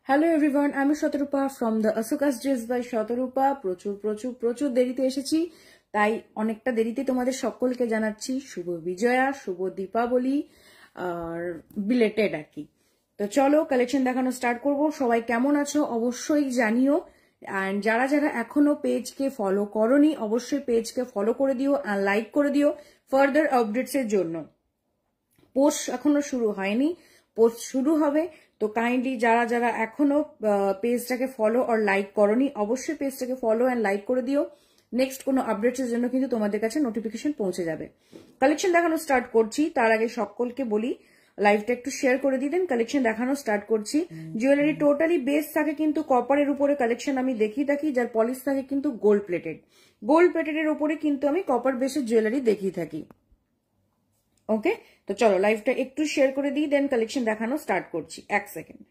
Hello everyone, আমি শতরূপা from the আসুকাস dress by শতরূপা। প্রচুর দেরিতে এসেছি, তাই অনেকটা দেরিতে তোমাদের সকলকে জানাচ্ছি শুভ বিজয়া, শুভ দীপাবলি আর বিলেটেড আর কি। তো চলো কালেকশন দেখানো স্টার্ট করব। সবাই কেমন আছো অবশ্যই জানিও, অ্যান্ড যারা যারা এখনো পেজকে ফলো করোনি অবশ্যই পেজকে ফলো করে দিও আর লাইক করে দিও ফার্দার আপডেটস এর জন্য। পোস্ট এখনো শুরু হয়নি, পোস্ট শুরু হবে। তো কাইন্ডলি যারা যারা এখনো পেজটাকে ফলো আর লাইক করনি অবশ্যই পেজটাকে ফলো অ্যান্ড লাইক করে দিও। নেক্সট কোনো আপডেটসের জন্য কিন্তু তোমাদের কাছে নোটিফিকেশন পৌঁছে যাবে। কালেকশন দেখানো স্টার্ট করছি, তার আগে সকলকে বলি লাইভটা একটু শেয়ার করে দিবেন। কালেকশন দেখানো স্টার্ট করছি। জুয়েলারি টোটালি বেস থাকে কিন্তু কপারের উপরে কালেকশন আমি দেখিয়ে থাকি, যার পলিশ থাকে কিন্তু গোল্ড প্লেটেড। গোল্ড প্লেটেডের উপরে কিন্তু আমি কপার বেসের জুয়েলারি দেখিয়ে থাকি। ওকে, তো চলো লাইভটা একটু শেয়ার করে দিই, দেন কালেকশন দেখানো স্টার্ট করছি। এক সেকেন্ড।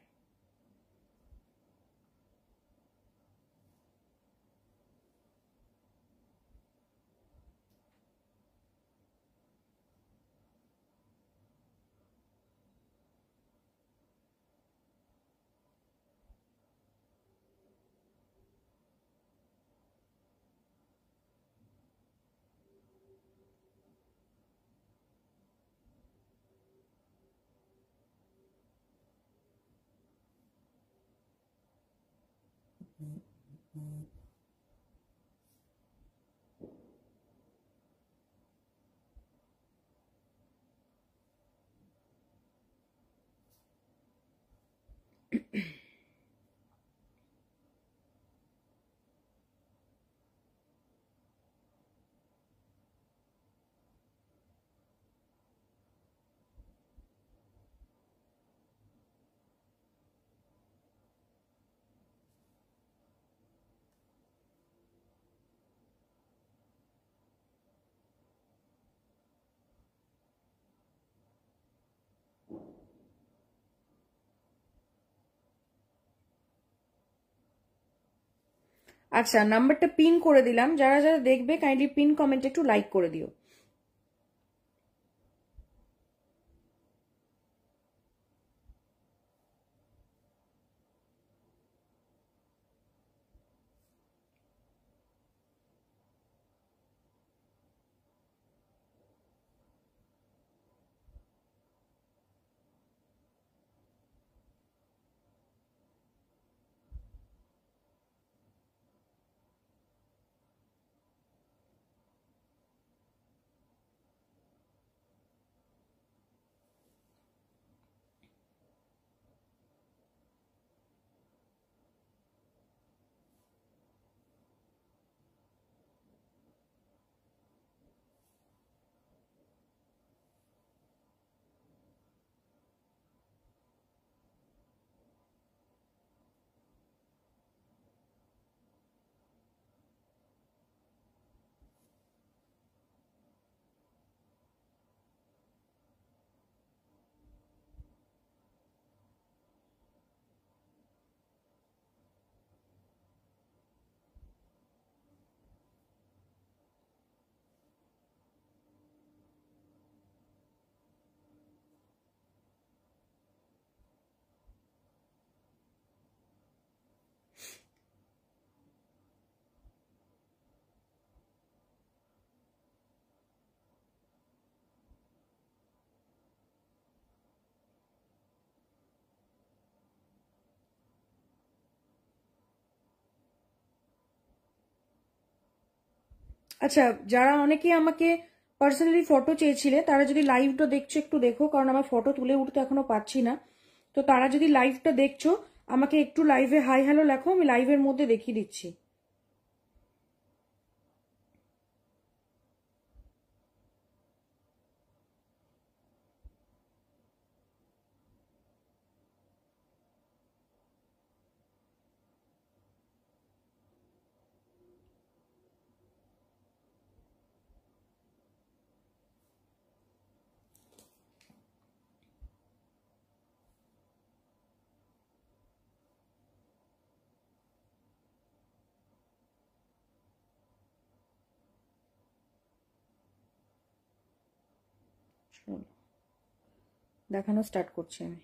আচ্ছা, নাম্বারটা পিন করে দিলাম, যারা যারা দেখবে কাইন্ডলি পিন কমেন্টে একটু লাইক করে দিও। আচ্ছা, যারা অনেকেই আমাকে পার্সোনালি ফটো চেয়েছিলে তারা যদি লাইভটা দেখছো একটু দেখো, কারণ আমার ফটো তুলে উঠতে এখনো পাচ্ছি না। তো তারা যদি লাইভটা দেখছো আমাকে একটু লাইভে হাই হ্যালো লেখো, আমি লাইভের মধ্যে দেখিয়ে দিচ্ছি। দেখানো স্টার্ট করছি আমি।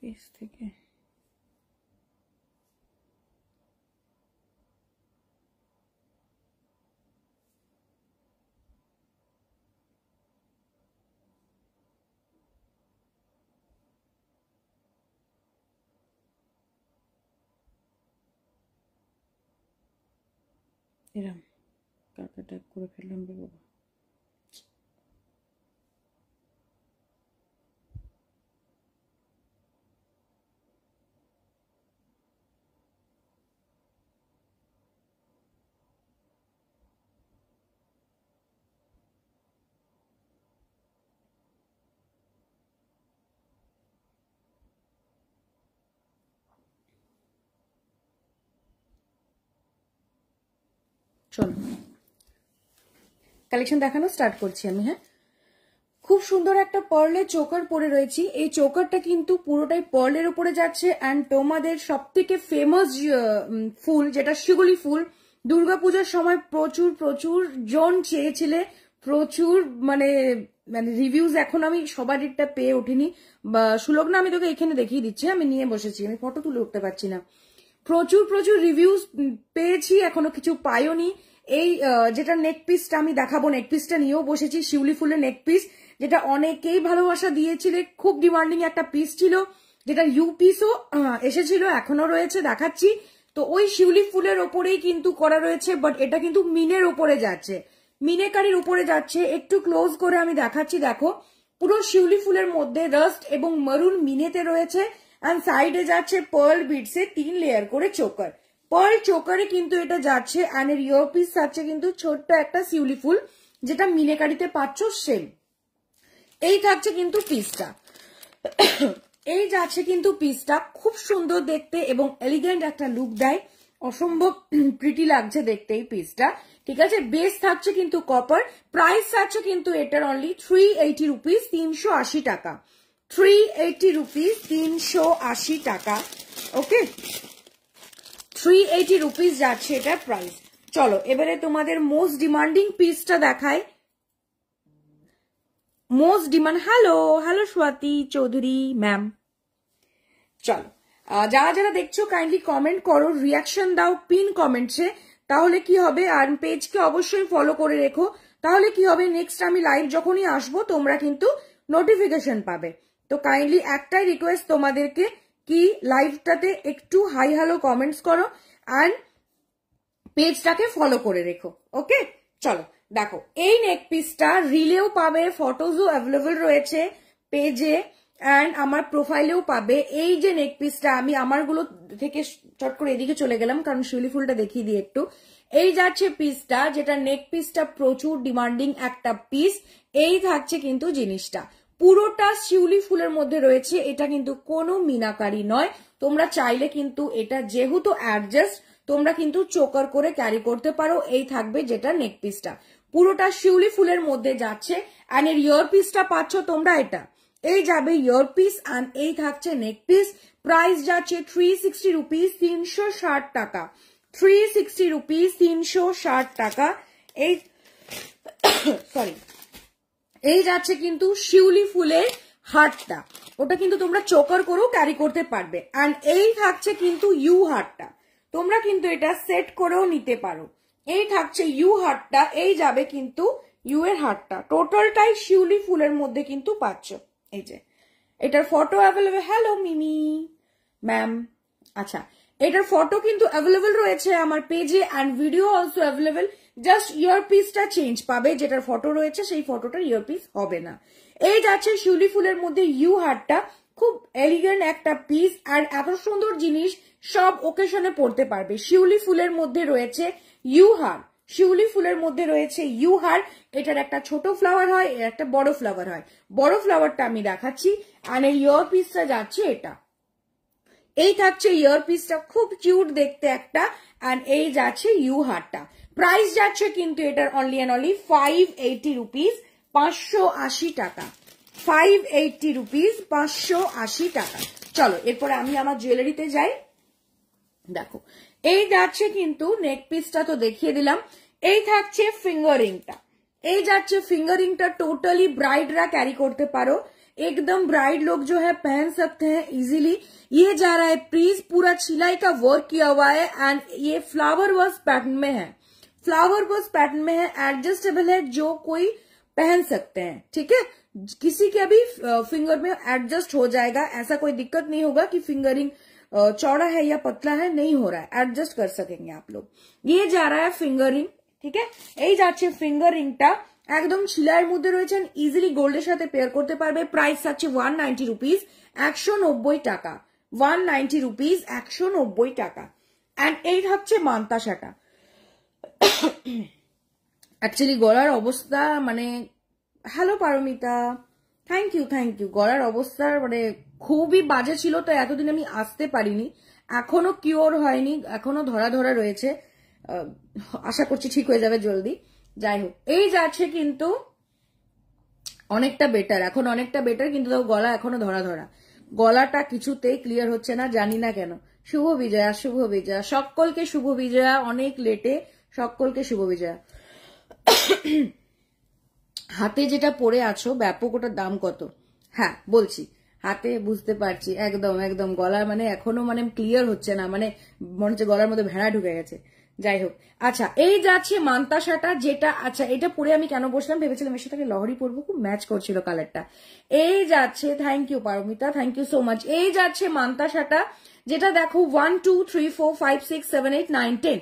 পেজ থেকে এরম কাকা ট্যাগ করে ফেললাম রে বাবা। চলো কালেকশন দেখানো স্টার্ট করছি আমি। হ্যাঁ, খুব সুন্দর একটা পার্লের চোকার পরে রয়েছি। এই চোকারটা কিন্তু পুরোটাই পার্লের উপরে যাচ্ছে অ্যান্ড তোমাদের সব থেকে ফেমাস ফুল যেটা শিউলি ফুল, দুর্গাপূজার সময় প্রচুর প্রচুর জন চেয়েছিলে, প্রচুর মানে মানে রিভিউজ এখন আমি সবারটা পেয়ে উঠিনি। সুলগ্না আমি তোকে এখানে দেখিয়ে দিচ্ছি, আমি নিয়ে বসেছি, আমি ফটো তুলে উঠতে পারছি না। প্রচুর প্রচুর রিভিউজ পেয়েছি, এখনো কিছু পাইওনি। এই যেটা নেক পিসটা আমি দেখাবো, নেক পিসটা নিয়েও বসেছি, শিউলি ফুলের নেক পিস, যেটা অনেকেই ভালোবাসা দিয়েছিলে, খুব ডিমান্ডিং একটা পিস ছিল, যেটা ইউ পিসও এসেছিল, এখনো রয়েছে, দেখাচ্ছি। তো ওই শিউলি ফুলের ওপরেই কিন্তু করা রয়েছে, বাট এটা কিন্তু মিনের ওপরে যাচ্ছে, মিনেকারির উপরে যাচ্ছে। একটু ক্লোজ করে আমি দেখাচ্ছি, দেখো পুরো শিউলি ফুলের মধ্যে রাস্ট এবং মারুন মিনেতে রয়েছে অ্যান্ড সাইডে যাচ্ছে পার্ল বিডসে 3 লেয়ার করে চোকার, পার্ল চোকারে কিন্তু এটা যাচ্ছে। অ্যান্ড এর ইয়ার পিস যাচ্ছে কিন্তু ছোট্ট একটা শিউলি ফুল, যেটা মিনেকারিতে পাচ্ছ সেম। এই থাকছে কিন্তু পিসটা, এই যাচ্ছে কিন্তু পিসটা, খুব সুন্দর দেখতে এবং এলিগেন্ট একটা লুক দেয়, অসম্ভব প্রিটি লাগছে দেখতে এই পিসটা। ঠিক আছে, বেস থাকছে কিন্তু কপার, প্রাইস থাকছে কিন্তু এটার অনলি 380 রুপিস, 380 টাকা, 380 রুপিস, 380 টাকা। ওকে, 380 রুপিস যাচ্ছে এটা প্রাইস। চলো এবারে তোমাদের মোস্ট ডিমান্ডিং পিসটা দেখায়, most demand. Hello hello Swati Chowdhury ma'am, চলো যারা যারা দেখছো কাইন্ডলি কমেন্ট করো, রিয়াকশন দাও পিন কমেন্টসে, তাহলে কি হবে, আর পেজকে অবশ্যই ফলো করে রেখো, তাহলে কি হবে নেক্সট আমি লাইভ যখনই আসবো তোমরা কিন্তু নোটিফিকেশন পাবে। তো কাইন্ডলি একটাই রিকোয়েস্ট তোমাদেরকে, কি লাইভটাতে একটু হাই হ্যালো কমেন্টস করো অ্যান্ড পেজটাকে ফলো করে রেখো। ওকে, চলো দেখো এই নেক পিসটা রিলেও পাবে, ফটোজও অ্যাভেলেবল রয়েছে পেজে অ্যান্ড আমার প্রোফাইলেও পাবে। এই যে নেক পিসটা, আমি আমারগুলো থেকে চট করে এদিকে চলে গেলাম কারণ শিউলি ফুলটা দেখিয়ে দিই একটু। এই যাচ্ছে পিসটা, যেটা নেক পিসটা প্রচুর ডিমান্ডিং একটা পিস। এই থাকছে কিন্তু জিনিসটা, পুরোটা শিউলি ফুলের মধ্যে রয়েছে, এটা কিন্তু কোনো মিনাকারি নয়। তোমরা চাইলে কিন্তু এটা যেহেতু অ্যাডজাস্ট, তোমরা কিন্তু চোকার করে ক্যারি করতে পারো। এই থাকবে যেটা নেক পিসটা, পুরোটা শিউলি ফুলের মধ্যে যাচ্ছে অ্যান্ড এর ইয়ার পিসটা পাচ্ছ তোমরা, এটা এই যাবে ইয়ার পিস অ্যান্ড এই থাকছে নেক পিস। প্রাইস যাচ্ছে 360 রুপিস, 360 টাকা, 360 রুপিস, 360 টাকা। এই সরি, এই যাচ্ছে কিন্তু শিউলি ফুলের হারটা, ওটা কিন্তু তোমরা চোকার করেও ক্যারি করতে পারবে। অ্যান্ড এই থাকছে কিন্তু ইউ হারটা, তোমরা কিন্তু এটা সেট করেও নিতে পারো। এই থাকছে ইউ হারটা, এই যাবে কিন্তু ইউ এর হারটা, টোটালটাই শিউলি ফুলের মধ্যে কিন্তু পাচ্ছ। এই যে এটার photo available. Hello Mimi ma'am, আচ্ছা এটার ফটো কিন্তু অ্যাভেলেবল রয়েছে আমার পেজে and video also available. Just ইয়ারপিসটা চেঞ্জ পাবে, যেটার ফটো রয়েছে সেই ফটোটার ইয়ারপিস হবে না। এই যাচ্ছে শিউলি ফুলের মধ্যে ইউ হারটা, খুব এলিগেন্ট একটা পিস আর এত সুন্দর জিনিস সব ওকেশনে পড়তে পারবে। শিউলি ফুলের মধ্যে রয়েছে ইউ হার, শিউলি ফুলের মধ্যে রয়েছে ইউ হার। এটার একটা ছোট ফ্লাওয়ার হয়, এর একটা বড় ফ্লাওয়ার হয়। বড় ফ্লাওয়ারটা আমি দেখাচ্ছি। আর এর ইয়ারপিসটা যাচ্ছে এটা, এই থাকছে ইয়ারপিসটা, খুব কিউট দেখতে একটা। আর এই যাচ্ছে ইউ হারটা। প্রাইস যাচ্ছে কিন্তু এটার অনলি অ্যান্ড অনলি 580 রুপিস, 580 টাকা। 580 রুপিস, 580 টাকা। চলো এরপরে আমি আমার জুয়েলারিতে যাই। দেখো এই যাচ্ছে কিন্তু নেক পিসটা তো দেখিয়ে দিলাম। এই থাকছে ফিঙ্গারিংটা, এই যাচ্ছে ফিঙ্গাरिंगটা। टोटली ब्राइडरा कैरी करते पारो, एकदम ब्राइड लोग जो है पहन सकते हैं इजीली। ये जा रहा है प्लीज, पूरा छिलाई का वर्क किया हुआ है एंड ये फ्लावर वर्क पैटर्न में है, फ्लावर वर्क पैटर्न में है, एडजस्टेबल है, जो कोई पहन सकते हैं। ठीक है, किसी के भी फिंगर में एडजस्ट हो जाएगा, ऐसा कोई दिक्कत नहीं होगा कि फिंगरिंग चौड़ा है या पतला है, नहीं हो रहा है, एडजस्ट कर सकेंगे आप लोग। ये जा रहा है फिंगरिंग। ঠিক আছে, এই যাচ্ছে ফিঙ্গারিংটা, একদম ছিলাইয়ের মধ্যে রয়েছেন, ইজিলি গোল্ডের সাথে পেয়ার করতে পারবে। প্রাইস আছে 190 রুপিস, 190 টাকা। 190 রুপিস, 190 টাকা। এন্ড এই হচ্ছে মান্তাসাটা। অ্যাকচুয়ালি গলার অবস্থা মানে, hello Paromita, thank you thank you. গলার অবস্থা মানে খুবই বাজে ছিল, তো এতদিন আমি আসতে পারিনি, এখনো কিওর হয়নি, এখনো ধরা ধরা রয়েছে, আশা করছি ঠিক হয়ে যাবে জলদি। যাই হোক, এই যাচ্ছে কিন্তু অনেকটা বেটার, এখন অনেকটা বেটার, কিন্তু গলা এখনো ধরা ধরা, গলাটা কিছুতেই ক্লিয়ার হচ্ছে না, জানি না কেন। শুভ বিজয়া, শুভ বিজয়া, সকলকে শুভ বিজয়া, অনেক লেটে সকলকে শুভ বিজয়া। হাতে যেটা পরে আছো ব্যাপক, ওটার দাম কত? হ্যাঁ বলছি, হাতে বুঝতে পারছি, একদম একদম গলা মানে এখনো মানে ক্লিয়ার হচ্ছে না, মানে মনে হচ্ছে গলার মধ্যে ভেড়া ঢুকে গেছে। যাই হোক, আচ্ছা এই যাচ্ছে মান্তাসাটা, যেটা আচ্ছা এটা পরে আমি কেন বসলাম, ভেবেছিলাম এর সাথে লহরি পরবো, খুব ম্যাচ করছিল কালারটা। এই যাচ্ছে, thank you Paromita, thank you so much. এই যাচ্ছে মান্তাসাটা, যেটা দেখো 1 2 3 4 5 6 7 8 9 10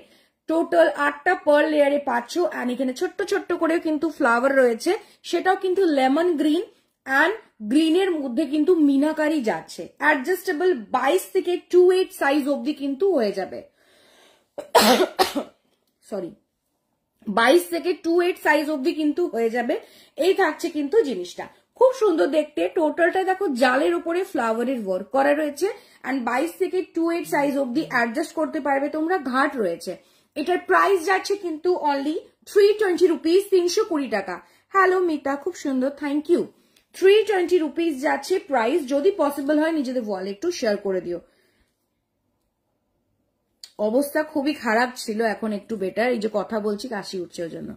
টোটাল 8টা পার্ল লেয়ারে পাচ্ছ। আর এখানে ছোট্ট ছোট্ট করেও কিন্তু ফ্লাওয়ার রয়েছে, সেটাও কিন্তু লেমন গ্রিন অ্যান্ড গ্রিনের মধ্যে কিন্তু মিনাকারি যাচ্ছে। অ্যাডজাস্টেবল 22 থেকে 28 সাইজ অবধি কিন্তু হয়ে যাবে। সরি, 22 থেকে 28 সাইজ অবধি কিন্তু হয়ে যাবে। এই থাকছে কিন্তু জিনিসটা, খুব সুন্দর দেখতে। টোটালটা দেখো জালের উপরে ফ্লাওয়ারের ওয়ার্ক করা রয়েছে এন্ড 22 থেকে 28 সাইজ অবধি অ্যাডজাস্ট করতে পারবে তোমরা, ঘাট রয়েছে। এটার প্রাইস যাচ্ছে কিন্তু অনলি 320 রুপিস, 320 টাকা। হ্যালো মিতা, খুব সুন্দর, থ্যাংক ইউ। 320 রুপিস যাচ্ছে প্রাইস। যদি পসিবল হয় নিজেদের ওয়ালে একটু শেয়ার করে দিও। অবস্থা খুবই খারাপ ছিল, এখন একটু বেটার, এই যে কথা বলছি কাশি উঠছে ওই জন্য।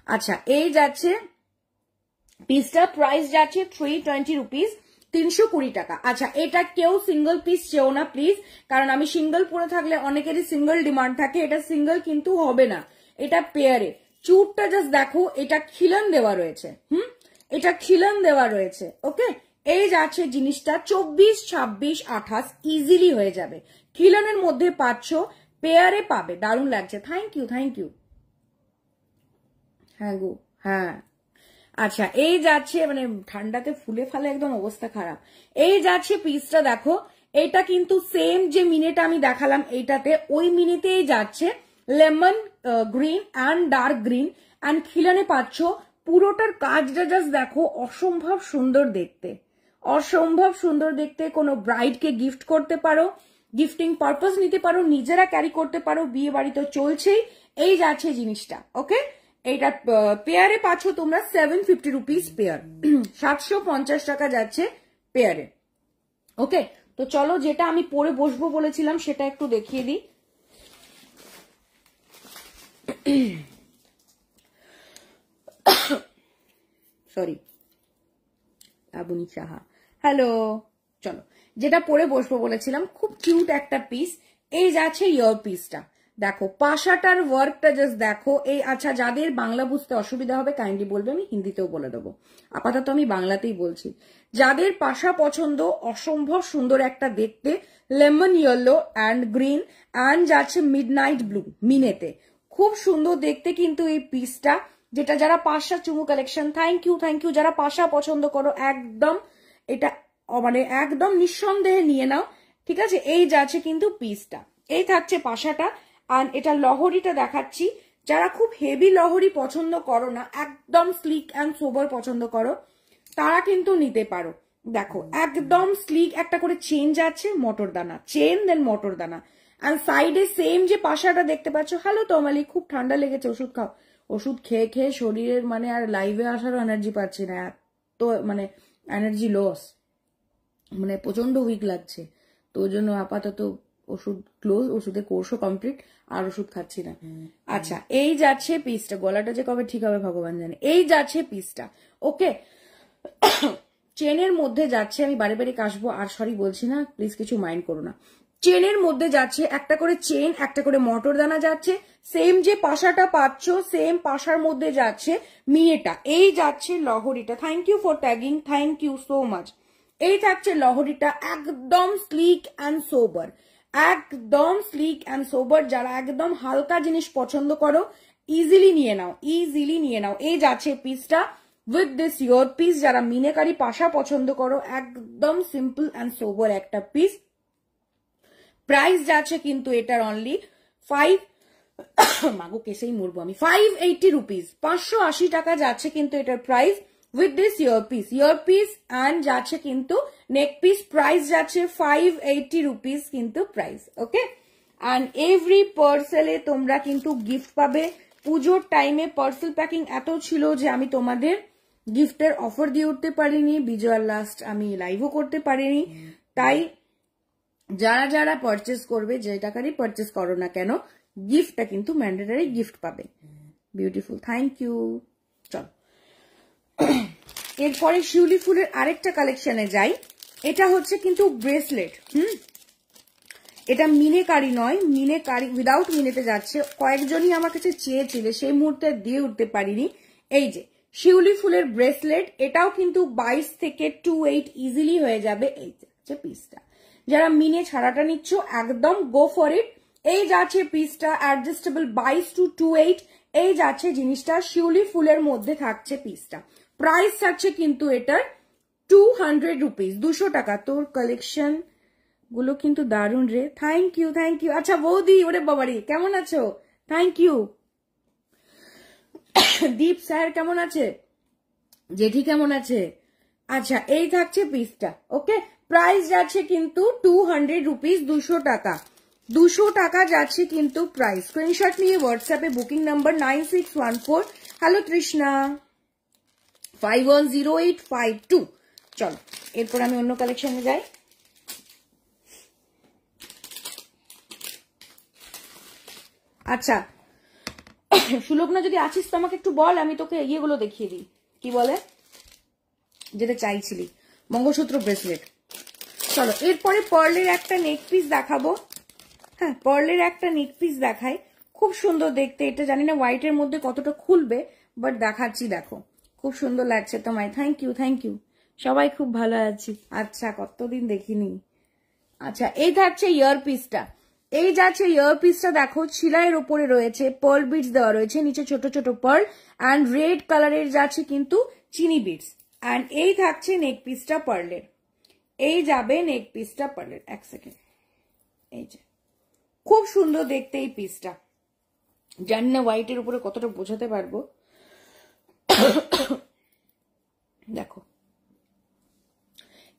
আচ্ছা এই যাচ্ছে পিসটা, প্রাইস যাচ্ছে 320 রুপিস, 320 টাকা। আচ্ছা এটা কেউ সিঙ্গেল পিস চেও না প্লিজ, কারণ আমি সিঙ্গেল পরে থাকলে অনেকেরই সিঙ্গেল ডিমান্ড থাকে, এটা সিঙ্গেল কিন্তু হবে না, এটা পেয়ারে। চুটটা জাস্ট দেখো, এটা খিলান দেওয়া রয়েছে, এটা খিলান দেওয়া রয়েছে। ওকে, এই যাচ্ছে জিনিসটা 24 26 28 ইজিলি হয়ে যাবে, খিলানের মধ্যে পাচ্ছ, পেয়ারে পাবে, দারুণ লাগছে। Thank you thank you. হ্যাঁ গো হ্যাঁ। আচ্ছা এই যাচ্ছে, মানে ঠান্ডাতে ফুলে ফালে একদম অবস্থা খারাপ। এই যাচ্ছে পিসটা দেখো, এটা কিন্তু সেম যে মিনিটা আমি দেখালাম এইটাতে, ওই মিনিতেই যাচ্ছে lemon green and dark green and খিলানে পাচ্ছ। পুরোটার কাজটা জাস্ট দেখো, অসম্ভব সুন্দর দেখতে, অসম্ভব সুন্দর দেখতে। কোনো ব্রাইডকে গিফট করতে পারো, গিফটিং পারপাস নিতে পারো, নিজেরা ক্যারি করতে পারো, বিয়ে বাড়ি তো চলছেই। এই যাচ্ছে জিনিসটা। ওকে, এইটা পেয়ারে পাচ্ছ তোমরা 750 রুপিস পেয়ার, 750 টাকা যাচ্ছে পেয়ারে। ওকে, তো চলো যেটা আমি পরে বসবো বলেছিলাম সেটা একটু দেখিয়ে দিই। Sorry, Abuni Saha, hello. চলো যেটা পরে বসবো বলেছিলাম, খুব কিউট একটা পিস। এই যাচ্ছে ইয়ার পিসটা, দেখো পাশাটার ওয়ার্কটা জাস্ট দেখো। এই আচ্ছা, যাদের বাংলা বুঝতে অসুবিধা হবে কাইন্ডলি বলবে, আমি হিন্দিতেও বলে দেবো, আপাতত আমি বাংলাতেই বলছি। যাদের পাশা পছন্দ, অসম্ভব সুন্দর একটা দেখতে, lemon yellow and green and যাচ্ছে মিডনাইট ব্লু মিনেতে, খুব সুন্দর দেখতে কিন্তু এই পিসটা, যেটা যারা পাশা চুমু কালেকশন, থ্যাংক ইউ যারা পাশা পছন্দ করো, একদম এটা মানে একদম নিঃসন্দেহে নিয়ে নাও, ঠিক আছে। এই যাচ্ছে কিন্তু পিসটা, এই থাকছে পাশাটা। আর এটা লহরিটা দেখাচ্ছি, যারা খুব হেভি লহরি পছন্দ করো না, একদম স্লিক অ্যান্ড সোবার পছন্দ করো, তারা কিন্তু নিতে পারো। দেখো একদম স্লিক একটা করে চেন যাচ্ছে, মটর দানা চেন, দেন মটর দানা, আর সাইডে সেম যে পাশাটা দেখতে পাচ্ছ। হ্যালো তমালি, খুব ঠান্ডা লেগেছে, ওষুধ খাও। ওষুধ খেয়ে খেয়ে শরীরের মানে আর লাইভে আসারও এনার্জি পাচ্ছি না, এত মানে এনার্জি লস, মানে প্রচন্ড উইক লাগছে। তো ওই জন্য আপাতত ওষুধ ক্লোজ, ওষুধের কোর্সও কমপ্লিট, আর ওষুধ খাচ্ছি না। আচ্ছা, এই যাচ্ছে পিসটা, গলাটা যে কবে ঠিক হবে ভগবান জানে। এই যাচ্ছে পিসটা, ওকে। চেনের মধ্যে যাচ্ছে, আমি বারে বারে কাশবো আর সরি বলছি না, প্লিজ কিছু মাইন্ড করো না। চেনের মধ্যে যাচ্ছে একটা করে চেন, একটা করে মটর দানা যাচ্ছে, সেম যে পাশাটা পাচ্ছ সেম পাশার মধ্যে যাচ্ছে মিয়েটা। এই যাচ্ছে লহরিটা, thank you for tagging, thank you so much. এই থাকছে লহরিটা, একদম স্লিক অ্যান্ড সোবার, একদম স্লিক অ্যান্ড সোবার। যারা একদম হালকা জিনিস পছন্দ করো, ইজিলি নিয়ে নাও, ইজিলি নিয়ে নাও। এই যাচ্ছে পিসটা উইথ দিস ইয়র পিস। যারা মিনেকারি পাশা পছন্দ করো, একদম সিম্পল অ্যান্ড সোবার একটা পিস। প্রাইস যাচ্ছে কিন্তু এটার অনলি 5 মাগো কেসেই মরবো আমি, 580 রুপিস, 580 টাকা যাচ্ছে কিন্তু এটার price with this earpiece and যাচ্ছে কিন্তু নেক পিস। প্রাইস যাচ্ছে 580 রুপিস কিন্তু প্রাইস, ওকে। অ্যান্ড এভরি পার্সেলে তোমরা কিন্তু গিফট পাবে। পুজোর টাইমে পার্সেল প্যাকিং এত ছিল যে আমি তোমাদের গিফটের অফার দিয়ে উঠতে পারিনি, বিজয়ার লাস্ট আমি লাইভও করতে পারিনি। তাই যারা যারা পারচেস করবে, যে টাকারই পারচেস করো না কেন, গিফটটা কিন্তু ম্যান্ডেটারি গিফট পাবে। Beautiful, thank you. চল এরপরে শিউলি ফুলের আরেকটা কালেকশনে যাই। এটা হচ্ছে কিন্তু ব্রেসলেট, এটা মিনেকারি নয়, মিনেকারি উইদাউট মিনেতে যাচ্ছে। কয়েকজনই আমার কাছে চেয়েছিল, সেই মুহূর্তে দিয়ে উঠতে পারিনি। এই যে শিউলি ফুলের ব্রেসলেট, এটাও কিন্তু 22 থেকে 28 ইজিলি হয়ে যাবে। এই যে পিসটা, যারা মিনে ছাড়াটা নিচ্ছ একদম গো ফর ইট। এই যাচ্ছে পিসটা, অ্যাডজাস্টেবল 22 to 28। এই যাচ্ছে জিনিসটা, শিউলি ফুলের মধ্যে থাকছে পিসটা। প্রাইস থাকছে কিন্তু এটার 200 রুপিস, 200 টাকা। তোর কালেকশন গুলো কিন্তু দারুণ রে, থ্যাংক ইউ। আচ্ছা বৌদি, ওরে বাবারি কেমন আছো, থ্যাংক ইউ। দীপ স্যার কেমন আছে, জেঠি কেমন আছে। আচ্ছা, এই থাকছে পিসটা, ওকে। প্রাইস যাচ্ছে কিন্তু 200 রুপিস, 200 টাকা, 200 টাকা যাচ্ছে কিন্তু প্রাইস। স্ক্রিনশট নিয়ে হোয়াটসঅ্যাপে বুকিং নাম্বার 9614, হ্যালো তৃষ্ণা, 510852। চলো এরপর আমি অন্য কালেকশনে যাই। আচ্ছা সুলগ্না যদি আছিস তো আমাকে একটু বল, আমি তোকে ইয়েগুলো দেখিয়ে দিই, কি বলে যেটা চাইছিলি, মঙ্গলসূত্র ব্রেসলেট। চলো এরপরে পার্লের একটা নেক পিস দেখাবো। হ্যাঁ, পার্লের একটা নেক পিস দেখাই, খুব সুন্দর দেখতে। এটা জানি না হোয়াইটের মধ্যে কতটা খুলবে, বাট দেখাচ্ছি, দেখো খুব সুন্দর লাগছে তোমায়। Thank you. সবাই খুব ভালো আছি। আচ্ছা, কতদিন দেখিনি। আচ্ছা, এই থাকছে ইয়ার পিসটা। এই যাচ্ছে ইয়ার পিসটা, দেখো ছিলাইয়ের ওপরে রয়েছে, পার্ল বিটস দেওয়া রয়েছে, নিচে ছোট ছোট পার্ল অ্যান্ড রেড কালারের যাচ্ছে কিন্তু চিনি বিটস। অ্যান্ড এই থাকছে নেক পিসটা পার্লের, এই যাবে নেক পিসটা পার্লের। এক সেকেন্ড, এই যে খুব সুন্দর দেখতে এই পিসটা। জানি না হোয়াইটের উপরে কতটা বোঝাতে পারবো, দেখো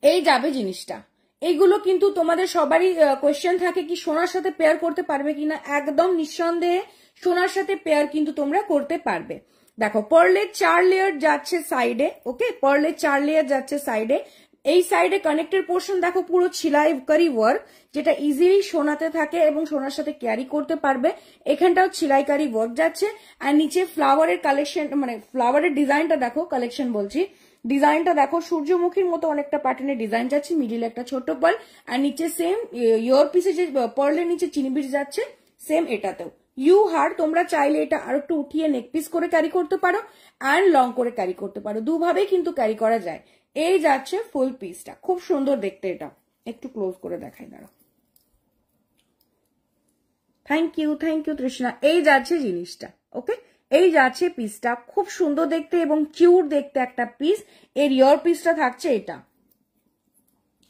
এই যাবে জিনিসটা। এইগুলো কিন্তু তোমাদের সবারই কোয়েশ্চেন থাকে কি সোনার সাথে পেয়ার করতে পারবে কিনা, একদম নিঃসন্দেহে সোনার সাথে পেয়ার কিন্তু তোমরা করতে পারবে। দেখো পার্লের 4 লেয়ার যাচ্ছে সাইডে, ওকে, পার্লের 4 লেয়ার যাচ্ছে সাইডে। এই সাইডে কানেক্টের পোর্শন দেখো পুরো ছিলাইকারি ওয়ার্ক, যেটা ইজিলি সোনাতে থাকে এবং সোনার সাথে ক্যারি করতে পারবে। এখানটাও ছিলাইকারি ওয়ার্ক যাচ্ছে। আর নিচে ফ্লাওয়ারের কালেকশন, মানে ফ্লাওয়ারের ডিজাইনটা দেখো, কালেকশন বলছি, ডিজাইনটা দেখো সূর্যমুখীর মতো অনেকটা প্যাটার্নের ডিজাইন যাচ্ছে, মিডিলে একটা ছোট পার্ল, আর নিচে সেম ইয়ার পিসে যে পার্লের নিচে চিনি বিটস যাচ্ছে, সেম এটাতেও ইউ হার, তোমরা চাইলে এটা আর একটু উঠিয়ে নেক পিস করে ক্যারি করতে পারো অ্যান্ড লং করে ক্যারি করতে পারো, দুভাবেই কিন্তু ক্যারি করা যায়। এই যাচ্ছে ফুল পিসটা, খুব সুন্দর দেখতে। এটা একটু ক্লোজ করে দেখাই, দাঁড়াও। থ্যাংক ইউ তৃষ্ণা। এই যাচ্ছে জিনিসটা, ওকে, এই যাচ্ছে পিসটা, খুব সুন্দর দেখতে এবং কিউট দেখতে একটা পিস। এর ইয়ার পিসটা থাকছে এটা,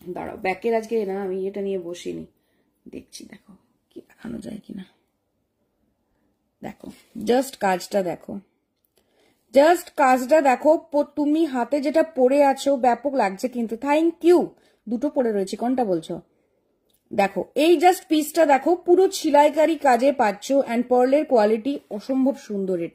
দাঁড়াও ব্যাকের আজকে না আমি এটা নিয়ে বসিনি, দেখছি দেখো কি দেখানো যায় কিনা। দেখো জাস্ট কাজটা দেখো, জাস্ট কাজটা দেখো, তুমি হাতে যেটা পরে আছো ব্যাপক লাগছে কিন্তু। থ্যাংক ইউ, দুটো পরে রয়েছে, কোনটা বলছো? দেখো এই জাস্ট পিসটা দেখো, পুরো ছিলাইকারি কাজে পাচ্ছ অ্যান্ড পার্লের কোয়ালিটি অসম্ভব সুন্দর। এটা